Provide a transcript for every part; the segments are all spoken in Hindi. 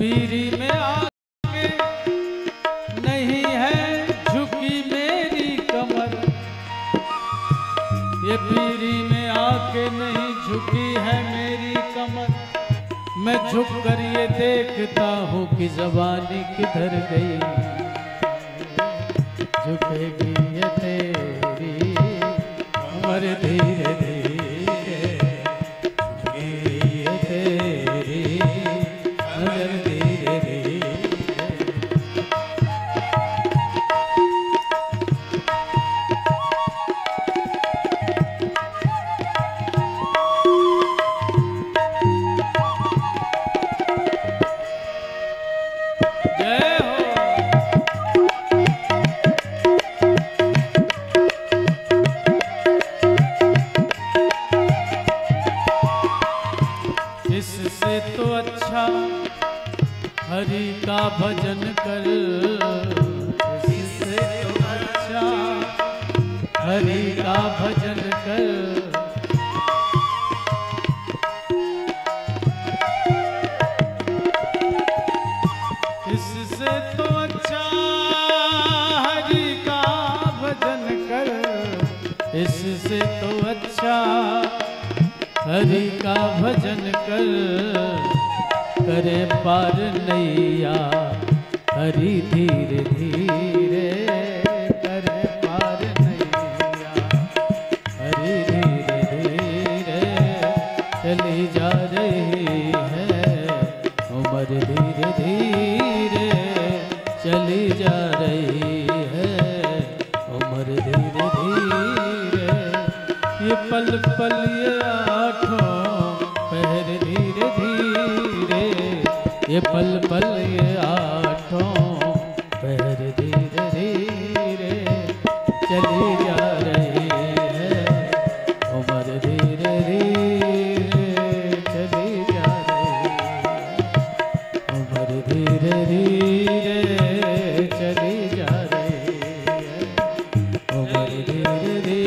पीरी में आके नहीं है झुकी मेरी कमर, ये पीरी में आके नहीं झुकी है मेरी कमर। मैं झुक कर ये देखता हूँ कि ज़बानी किधर गई, झुकेगी ये तेरी उम्र धीरे धीरे, झुकेगी ये तेरी नजर धीरे धीरे। इससे तो अच्छा हरि का भजन कर, इससे तो अच्छा हरि का भजन कर। इससे तो अच्छा हरि का भजन कर, इससे तो अच्छा हरि का भजन कर। करे पार नैया हरि धीरे धीरे, करे पार नैया हरि धीरे धीरे। चली जा रही है उम्र धीरे धीरे, चली जा रही है उम्र धीरे धीरे। ये पल पल ये आठों पहर धीरे धीरे, ये पल पल ये आठों पहर धीरे धीरे। चली जा रही है उम्र धीरे धीरे, चली जा रही उम्र धीरे धीरे, चली जा रही है उम्र धीरे धीरे।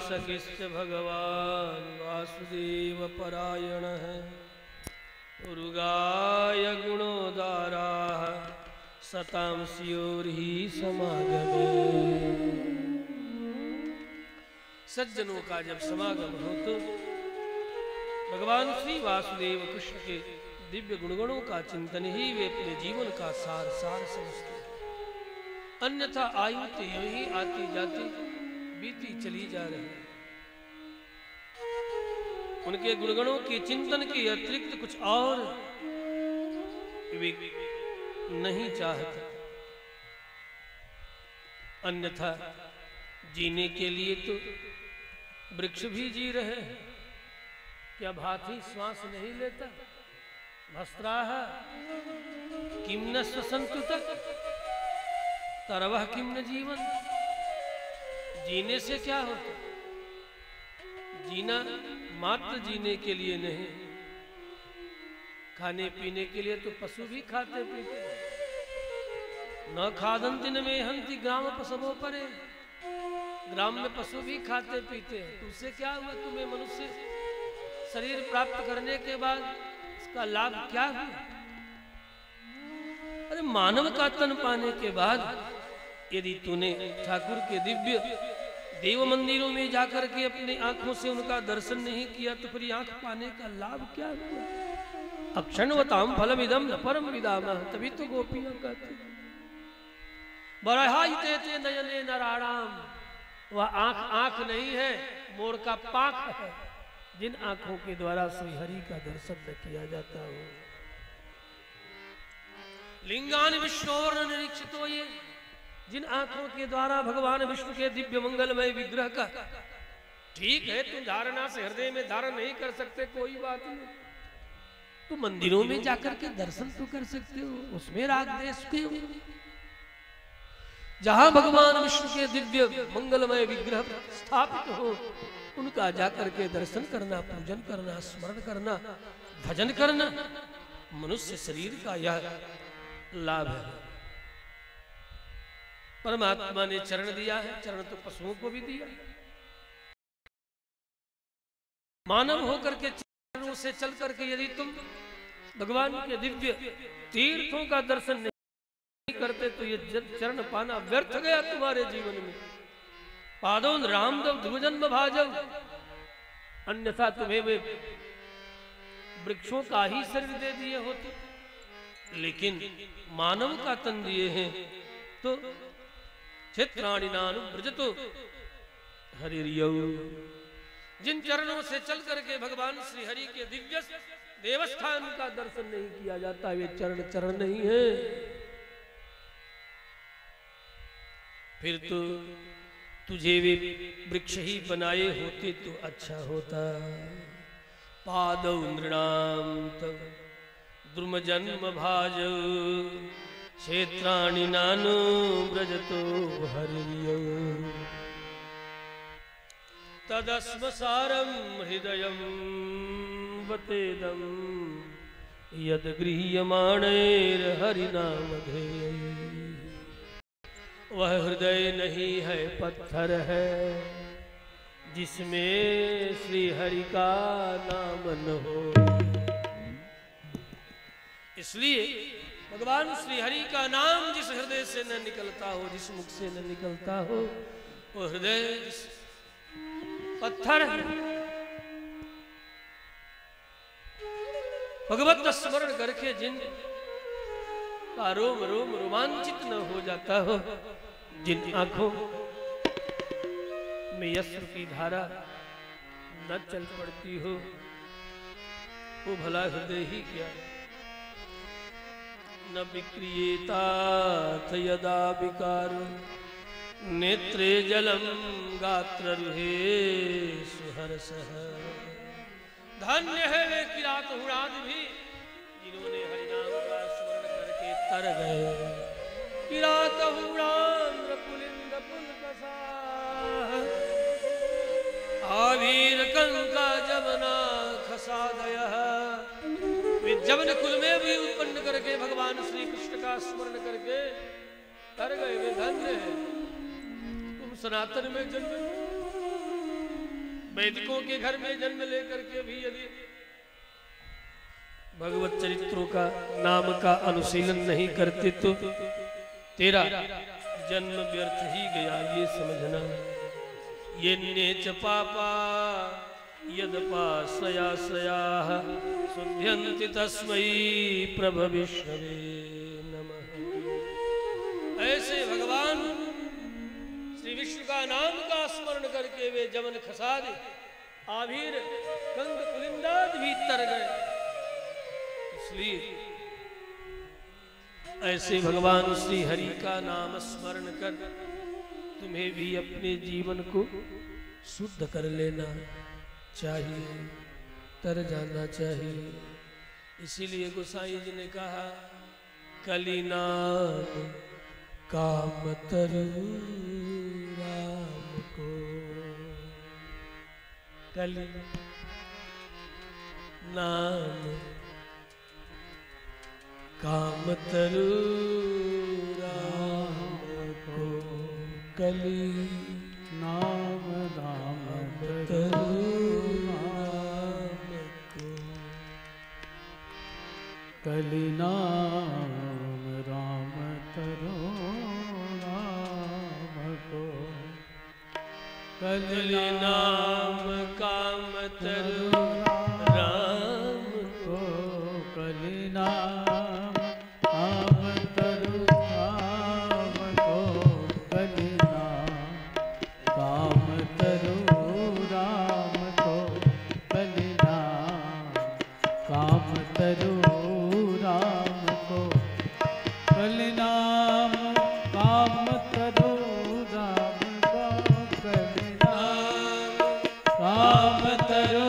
सकिश्च भगवान वासुदेव परायण है, उर्गाय गुणोदारा सताम सियोर ही समागमे। सज्जनों का जब समागम हो तो भगवान श्री वासुदेव कृष्ण के दिव्य गुणगणों का चिंतन ही वे अपने जीवन का सार समझते, अन्यथा आयु तो यूं ही आती जाती बीती चली जा रही। उनके गुणगणों के चिंतन के अतिरिक्त कुछ और वे नहीं चाहते, अन्यथा जीने के लिए तो वृक्ष भी जी रहे हैं। क्या भांति श्वास नहीं लेता? भस्त्राह किम न स्वसंतुत तरवह किम न जीवन। जीने से क्या होता? जीना मात्र जीने के लिए नहीं, खाने पीने के लिए तो पशु भी खाते पीते। न खादंति न में हंति ग्राम पशवो परे, ग्राम में पशु भी खाते पीते हैं। तो उससे क्या हुआ? तुम्हें मनुष्य शरीर प्राप्त करने के बाद इसका लाभ क्या हुआ? अरे मानव का तन पाने के बाद यदि तूने ठाकुर के दिव्य देव मंदिरों में जाकर के अपनी आंखों से उनका दर्शन नहीं किया तो फिर आंख पाने का लाभ क्या हुआ? अक्षणवताम फलमिदम न परम विदामः, तभी तो गोपियां कहती बरहाइते ते नयने नराणाम। वह आंख नहीं है, मोर का पांख है, जिन आंखों के द्वारा श्री हरि का दर्शन न किया जाता हो। लिंगान विष्णोर निरीक्षितो, ये जिन आंखों के द्वारा भगवान विष्णु के दिव्य मंगलमय विग्रह का, ठीक है तुम धारणा से हृदय में धारण नहीं कर सकते, कोई बात नहीं, तो मंदिरों में जाकर के दर्शन तो कर सकते हो, उसमें राग देश के जहां भगवान विष्णु के दिव्य मंगलमय विग्रह स्थापित हो, उनका जाकर के दर्शन करना, पूजन करना, स्मरण करना, भजन करना मनुष्य शरीर का यह लाभ है। परमात्मा ने चरण दिया है, चरण तो पशुओं को भी दिया। मानव होकर के चरणों से चल करके यदि तुम भगवान के दिव्य तीर्थों का दर्शन नहीं करते तो ये चरण पाना व्यर्थ गया तुम्हारे जीवन में। पादों रामदेव ध्रुवजन्म भाजव, अन्यथा तुम्हें वे वृक्षों का ही शरीर दे दिए होते, लेकिन मानव का तन दिए हैं तो क्षेत्राणि नानुव्रजतो हरिर्यौ। जिन चरणों से चल करके भगवान श्री हरि के दिव्य देवस्थान का दर्शन नहीं किया जाता, वे चरण चरण नहीं है। फिर तो तुझे वे वृक्ष ही बनाए होते तो अच्छा होता। पादौ नृणाम तव द्रुम जन्म भाजौ, क्षेत्राणि नानुव्रजतो हरिर्यौ। तदस्मसारं हृदयं वतेदं, यद गृह्यमाणैर्हरिनामधेयैः। वह हृदय नहीं है पत्थर है, जिसमें श्री हरि का नाम न हो। इसलिए भगवान श्री हरि का नाम जिस हृदय से न निकलता हो, जिस मुख से न निकलता हो, वो हृदय पत्थर है। भगवत स्मरण करके जिन का रोम रोम रोमांचित न हो जाता हो, जिन आंखों में यश्र की धारा न चल पड़ती हो, वो भला हृदय ही क्या। न विक्रियेतात यदा विकारो, नेत्रे जलम गात्ररुहे सुहर्षः। धन्य है वे किरात हुणाद भी, जिन्होंने हरिनाम का स्मरण करके तर गए। किरात हुणाम्र पुलिंद पुलकसा, आवीर कंका जबना खसादयः। वे जबन कुल में भी उत्पन्न करके भगवान श्री कृष्ण का स्मरण करके तर गए, वे धन्य है। तुम सनातन में जन्म, वैदिकों के घर में जन्म लेकर के भी यदि भगवत चरित्रों का नाम का अनुशीलन नहीं करते तो तेरा जन्म व्यर्थ ही गया, ये समझना। ये नेच पापा यदपाश्रयाश्रयाः, शुद्ध्यन्ति तस्मै प्रभविष्णवे नमः। ऐसे भगवान श्री विष्णु का नाम का स्मरण करके वे जमन खसादे, आभीर कंग पुलिंदाद भी तर गए। इसलिए ऐसे भगवान श्री हरि का नाम स्मरण कर तुम्हें भी अपने जीवन को शुद्ध कर लेना चाहिए, तर जाना चाहिए। इसीलिए गोसाई जी ने कहा, कलिनाम कामतरु राम को। कली नाम कामतरु राम को, कली नाम राम तरु राम को। कलि नाम राम तरो राम को। कलि नाम कामतरु राम को। कलि नाम राम तरो राम को। कलि नाम काम तरो राम को। कलि नाम काम तरो राम को। कलि नाम काम तरो राम को। कलि नाम काम तरो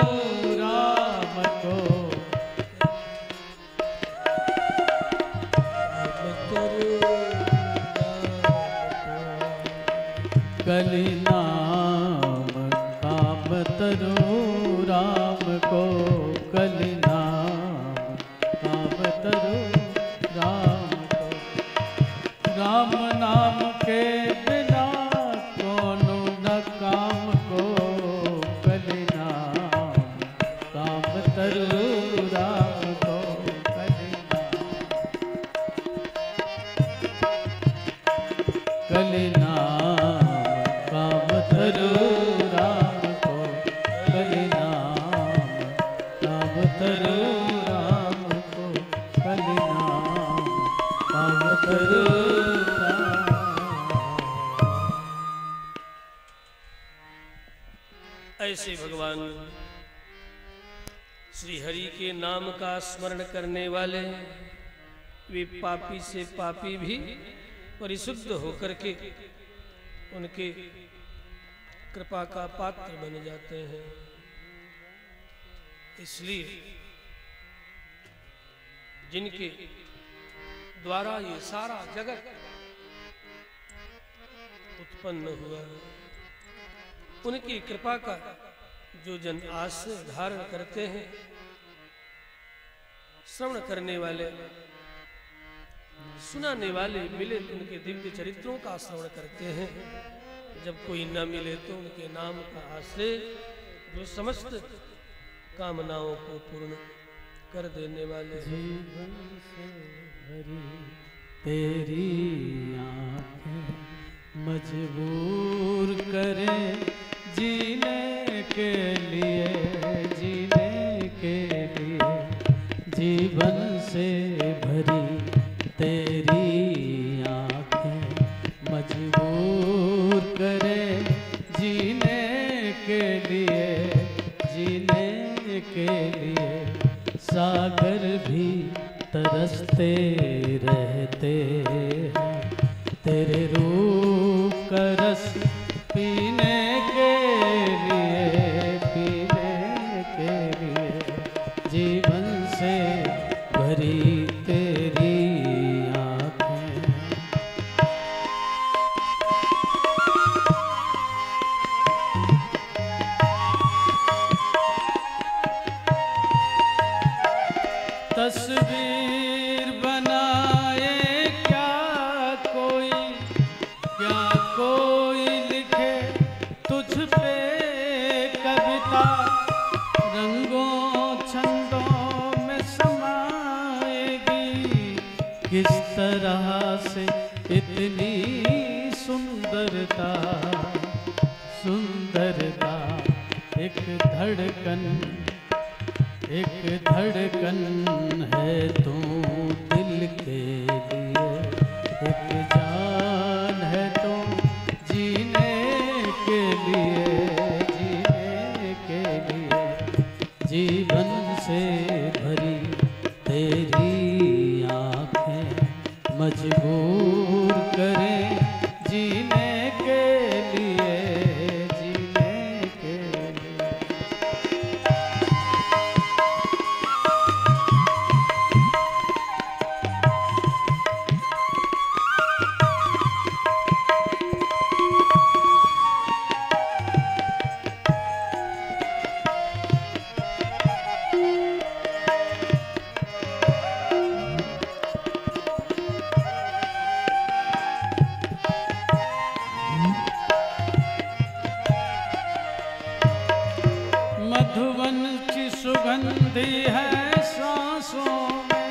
राम को। कलि नाम काम तरो राम को। कलि नाम काम तरो राम को। राम नाम के बिना कोनो न काम को। कलि नाम ऐसे भगवान श्री हरि के नाम का स्मरण करने वाले वे पापी से पापी भी परिशुद्ध होकर के उनके कृपा का पात्र बन जाते हैं। इसलिए जिनके द्वारा ये सारा जगत उत्पन्न हुआ, उनकी कृपा का जो जन आश्रय धारण करते हैं, श्रवण करने वाले, सुनाने वाले मिले तो उनके दिव्य चरित्रों का श्रवण करते हैं। जब कोई न मिले तो उनके नाम का आश्रय जो समस्त कामनाओं को पूर्ण कर देने वाले। जीवन से भरी तेरी आंखें मजबूर करे जीने के लिए, जीने के लिए। जीवन से भरी तेरी आंखें मजबूर करे जीने के लिए, जीने के लिए। सागर भी तरसते रहते हैं तेरे रूप का रस पीने के लिए, पीने के लिए। जीवन से भरी तेरी आँखें। तस्वीर बनाए क्या कोई, क्या कोई लिखे तुझ पे कविता। रंगों छंदों में समाएगी किस तरह से इतनी सुंदरता, सुंदरता। एक धड़कन, एक धड़कन है तू दिल के लिए, एक जान है तू जीने के लिए, जीने के लिए। जीवन से भरी तेरी आँखें मजबूर करें जीने के लिए, जीने के लिए। मधुवन की सुगंधी है सांसों में,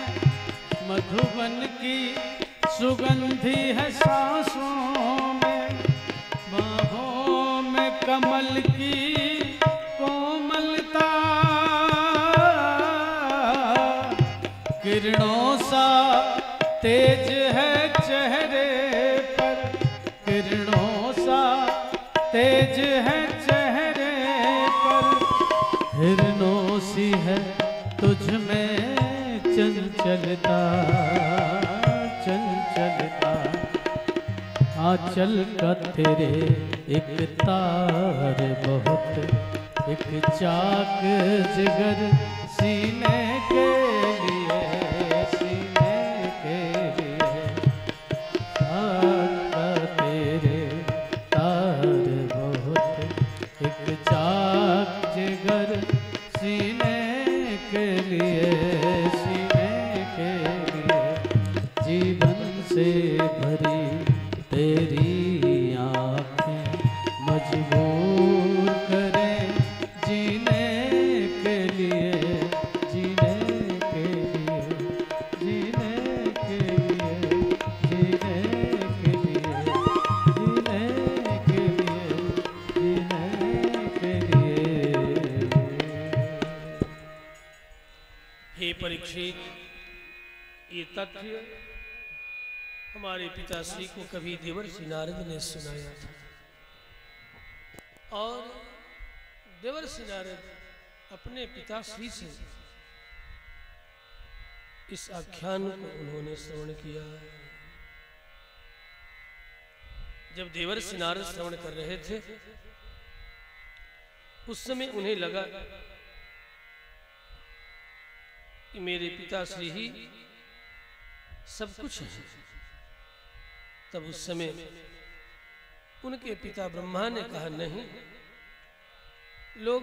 मधुवन की सुगंधी है सांसों में। बाहों में कमल की कोमलता, किरणों सा तेज है चेहरे पर, किरणों सा तेज है चेहरे पर। हिरनों सी है तुझ में चंचलता, चंचलता। आंचल का तेरे एक तार बहुत, एक चाक जिगर सीने के लिए, सीने के लिए। तेरे तार बहुत, एक चाक जिगर सीने के लिए, सीने के लिए। जीवन से भरी तेरी आँखें मजबूर करें जीने के लिए, जीने के लिए, जीने के लिए, जीने के लिए, जीने के लिए, जीने के लिए। हे परीक्षित, ये तथ्य हमारे पिताश्री को कभी देवर्षि नारद ने सुनाया था, और देवर्षि नारद अपने पिताश्री से इस आख्यान को उन्होंने श्रवण किया। जब देवर्षि नारद श्रवण कर रहे थे उस समय उन्हें लगा कि मेरे पिताश्री ही सब कुछ है। तब उस समय उनके पिता ब्रह्मा ने कहा, नहीं, लोग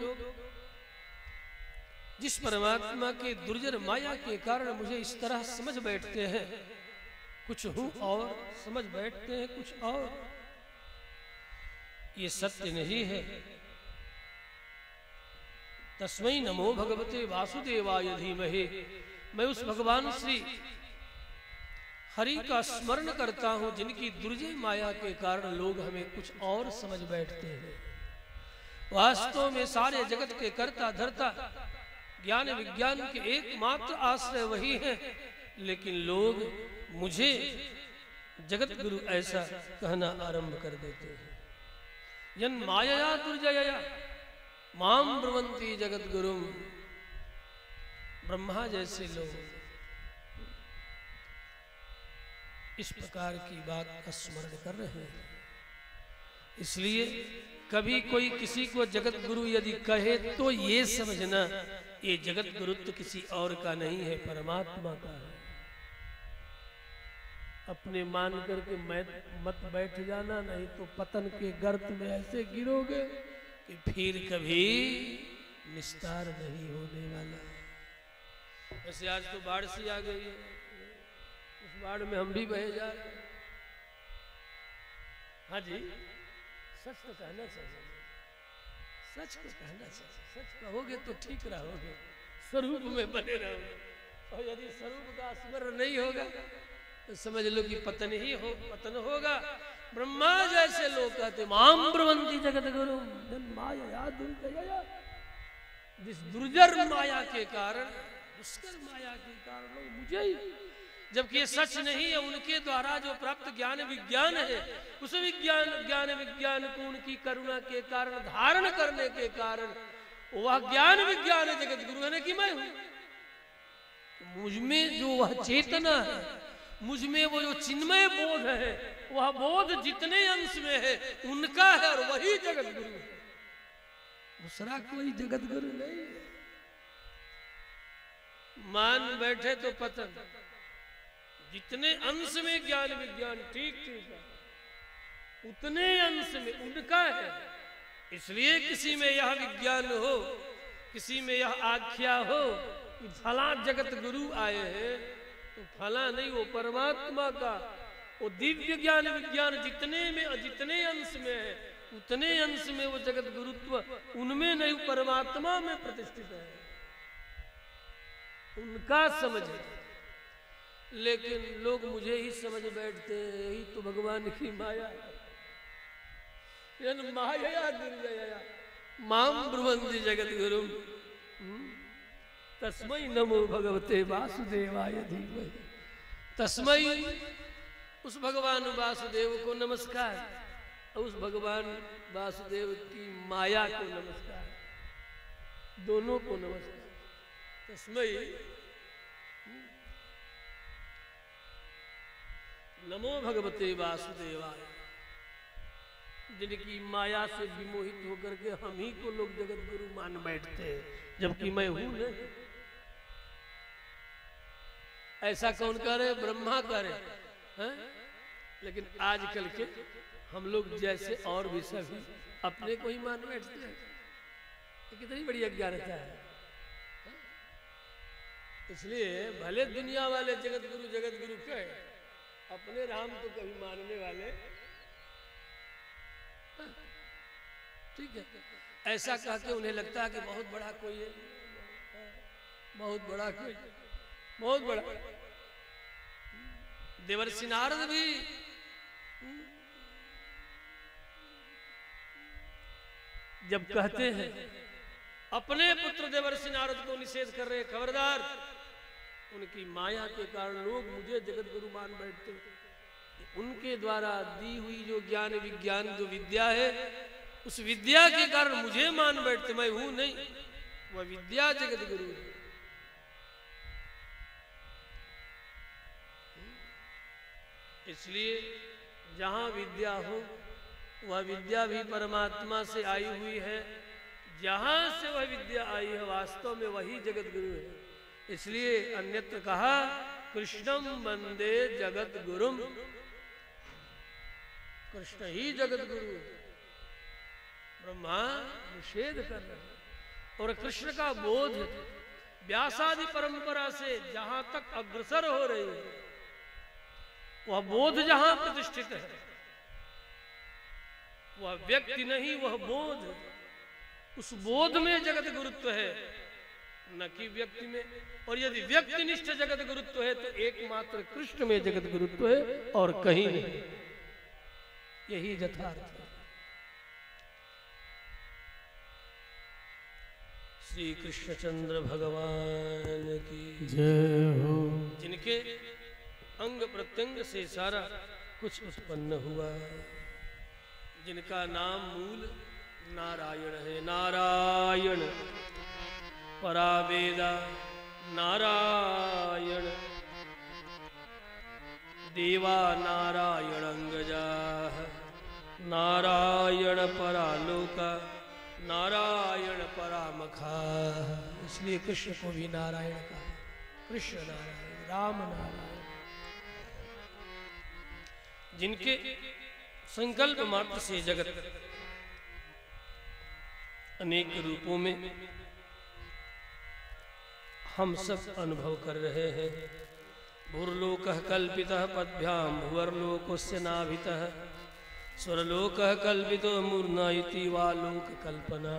जिस परमात्मा के दुर्जर माया के कारण मुझे इस तरह समझ बैठते हैं, कुछ हूं और समझ बैठते हैं कुछ और, ये सत्य नहीं है। तस्मै नमो भगवते वासुदेवाय धीमहि। मैं उस भगवान श्री हरि का स्मरण करता हूं जिनकी दुर्जय माया के कारण लोग हमें कुछ और समझ बैठते हैं। वास्तव में सारे जगत के कर्ता धर्ता ज्ञान विज्ञान के एकमात्र आश्रय वही है, लेकिन लोग मुझे जगत गुरु ऐसा कहना आरंभ कर देते हैं। यन मायया दुर्जयया माम ब्रुवन्ति जगत गुरुम। ब्रह्मा जैसे लोग इस प्रकार की बात का स्मरण कर रहे हैं। इसलिए कभी कोई किसी को जगत गुरु यदि कहे तो ये समझना ये जगत गुरुत्व किसी और का नहीं है, परमात्मा का है। अपने मान करके मत बैठ जाना, नहीं तो पतन के गर्त में ऐसे गिरोगे कि फिर कभी निस्तार नहीं होने वाला। वैसे आज तो बाढ़ सी आ गई है, उस बाढ़ में हम भी बहे जा रहे हैं। हाँ जी, सच तो कहना चाहिए, सच तो कहना चाहिए। सच कहोगे तो ठीक रहोगे, स्वरूप में बने रहोगे। और यदि स्वरूप का स्मरण नहीं होगा तो समझ लो कि पतन होगा। ब्रह्मा जैसे लोग कहते माम ब्रुवन्ति जगत गुरु माया दुर्जया। जिस दुर्जर माया के कारण, दुष्कर माया के कारण लोग मुझे ही, जबकि ये सच नहीं है। उनके द्वारा जो प्राप्त ज्ञान विज्ञान है, उस ज्ञान विज्ञान को उनकी करुणा के कारण धारण करने के कारण वह ज्ञान विज्ञान जगत गुरु है कि मैं हूं। मुझ में जो वह चेतना है, मुझ में वो जो चिन्मय बोध है, वह बोध जितने अंश में है उनका है और वही जगत गुरु है। दूसरा कोई जगत गुरु नहीं है। मान बैठे तो पतन, जितने अंश में ज्ञान विज्ञान ठीक है उतने अंश में उनका है। इसलिए किसी में यह विज्ञान हो, किसी में यह आख्या हो कि फला जगत गुरु आए हैं, तो फला नहीं, वो परमात्मा का वो दिव्य ज्ञान विज्ञान जितने अंश में है उतने अंश में वो जगत गुरुत्व उनमें नहीं, परमात्मा में प्रतिष्ठित है, उनका समझ है। लेकिन लोग मुझे ही समझ बैठते हैं, यही तो भगवान की माया। माया दुर्जया माम ब्रुवन्ति जगत गुरु। तस्मै नमो भगवते वासुदेवाय धीमहि। तस्मै, उस भगवान वासुदेव को नमस्कार, उस भगवान वासुदेव की माया को नमस्कार, दोनों को नमस्कार। तस्मै नमो भगवते वासुदेवाय। जिनकी माया से विमोहित होकर के हम ही को लोग जगत गुरु मान बैठते हैं, जबकि मैं हूं नहीं। ऐसा कौन करे? ब्रह्मा करे हैं? लेकिन आजकल के हम लोग जैसे और भी सभी अपने को ही मान बैठते हैं। कितनी बड़ी अज्ञानता है। इसलिए भले दुनिया वाले जगत गुरु कहे, अपने राम तो कभी मानने वाले ठीक है। ऐसा कह के उन्हें लगता है कि बहुत बड़ा कोई है, बहुत बड़ा कोई, बहुत बड़ा। देवर्षि नारद भी जब कहते हैं, अपने पुत्र देवर्षि नारद को निषेध कर रहे, खबरदार, उनकी माया के कारण लोग मुझे जगत गुरु मान बैठते। उनके द्वारा दी हुई जो ज्ञान विज्ञान जो विद्या है, उस विद्या के कारण मुझे मान बैठते, मैं हूं नहीं, वह विद्या जगत गुरु है। इसलिए जहां विद्या हो वह विद्या भी परमात्मा से आई हुई है, जहां से वह विद्या आई है वास्तव में वही जगत गुरु है। इसलिए अन्यत्र कहा कृष्णम वंदे जगत गुरुम, कृष्ण ही जगत गुरु है। ब्रह्मा निषेध कर रहे हैं और कृष्ण का बोध व्यासादि परंपरा से जहां तक अग्रसर हो रही है, वह बोध जहां प्रतिष्ठित है, वह व्यक्ति नहीं, वह बोध, उस बोध में जगत गुरुत्व है, न कि व्यक्ति में। और यदि व्यक्तिनिष्ठ जगत गुरुत्व है तो एकमात्र कृष्ण में जगत गुरुत्व है और कहीं नहीं। यही यथार्थ है। श्री कृष्णचंद्र भगवान की जय हो। जिनके अंग प्रत्यंग से सारा कुछ उत्पन्न हुआ, जिनका नाम मूल नारायण है। नारायण परावेदा नारायण, देवा नारायण अंगजा, नारायण परालोका, नारायण परामखा। इसलिए कृष्ण को भी नारायण कहा। कृष्ण नारायण, राम नारायण, जिनके संकल्प मात्र से जगत अनेक रूपों में हम सब अनुभव कर रहे हैं। भूर्लोकः कल्पितः पद्भ्याम भुवर्लोकस्य नाभितः, स्वर्लोकः कल्पितो मूर्ना इति वा लोक कल्पना।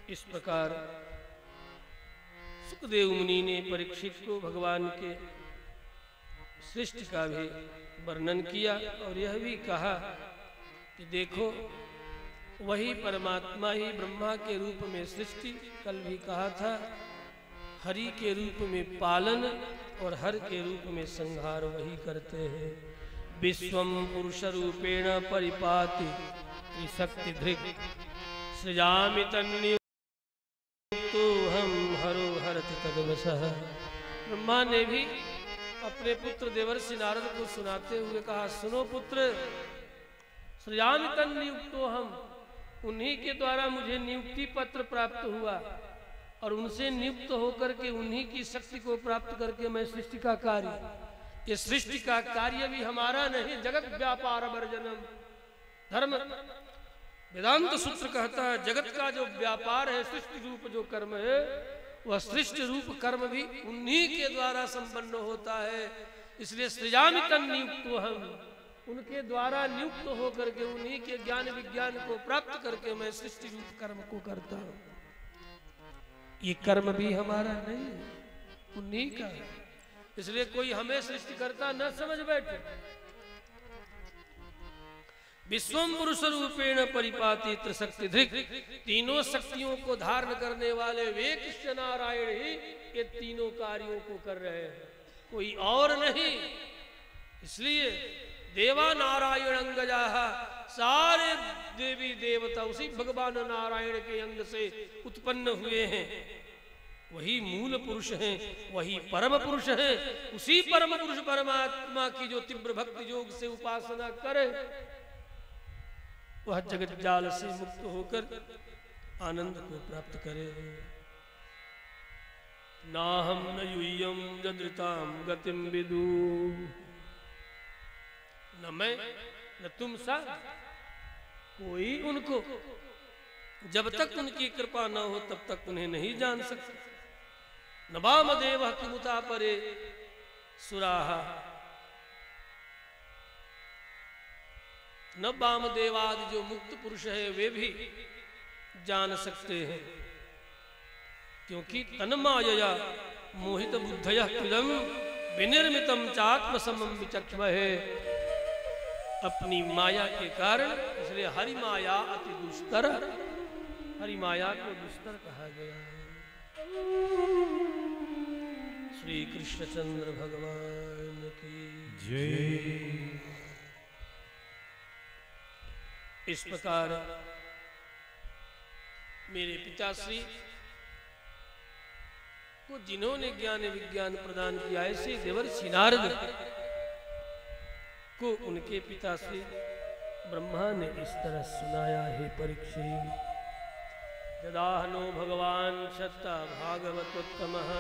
इस प्रकार सुखदेव मुनि ने परीक्षित को भगवान के सृष्टि का भी वर्णन किया और यह भी कहा कि देखो वही परमात्मा ही ब्रह्मा के रूप में सृष्टि, कल भी कहा था, हरि के रूप में पालन और हर के रूप में संहार वही करते हैं। विश्वम पुरुष रूपेण परिपाति त्रिशक्ति धृक्, सृजामि तन्नियुक्तो हम हरो हरति तद्वशः। ब्रह्मा ने भी अपने पुत्र देवर्षि नारद को सुनाते हुए कहा, सुनो पुत्र, सृजामि तन्नियुक्तो हम, उन्हीं के द्वारा मुझे नियुक्ति पत्र प्राप्त हुआ और उनसे नियुक्त होकर के उन्हीं की शक्ति को प्राप्त करके मैं सृष्टि का कार्य, ये सृष्टि का कार्य भी हमारा नहीं, जगत व्यापार वर्जनम। धर्म वेदांत सूत्र कहता है जगत का जो व्यापार है, सृष्टि रूप जो कर्म है, वह सृष्टि रूप कर्म भी उन्हीं के द्वारा संपन्न होता है। इसलिए सृजामि तन्नियुक्तो हम, उनके द्वारा नियुक्त होकर के उन्हीं के ज्ञान विज्ञान को प्राप्त करके मैं सृष्टि रूप कर्म को करता हूं। ये कर्म भी हमारा नहीं, उन्हीं का है। इसलिए कोई हमें सृष्टि करता न समझ बैठे। विश्वम पुरुष रूपेण परिपाति त्रिशक्ति धृक्, तीनों शक्तियों को धारण करने वाले वे कृष्ण नारायण ही ये तीनों कार्यों को कर रहे हैं, कोई और नहीं। इसलिए देवा नारायण अंगजा, सारे देवी देवता उसी भगवान नारायण के अंग से उत्पन्न हुए हैं। वही मूल पुरुष हैं, वही परम पुरुष हैं। उसी परम पुरुष परमात्मा की जो तीव्र भक्ति योग से उपासना करे, वह जगत जाल से मुक्त होकर आनंद को प्राप्त करे। नाहम न यूयम जदृताम गतिम विदु, न मैं न तुम सा कोई उनको, जब तक उनकी कृपा न हो तब तक उन्हें नहीं जान सकते। न वामदेव किमुता परे सुराहा, न वामदेवादि जो मुक्त पुरुष है वे भी जान सकते हैं, क्योंकि तन्मायया मोहित बुद्धयः कृदं विनिर्मितं चात्म समं विचक्ष्महे। अपनी माया के कारण, इसलिए हरि माया अति दुष्कर, हरि माया को दुष्कर कहा गया है। श्री कृष्णचंद्र भगवान की जय। इस प्रकार मेरे पिताश्री को जिन्होंने ज्ञान विज्ञान प्रदान किया, ऐसे देवर्षि नारद को उनके पिताश्री ब्रह्मा ने इस तरह सुनाया है। परीक्षित ददाहनो भगवान सत्ता भागवतोत्तमः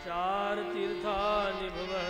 चार तीर्थानि भवः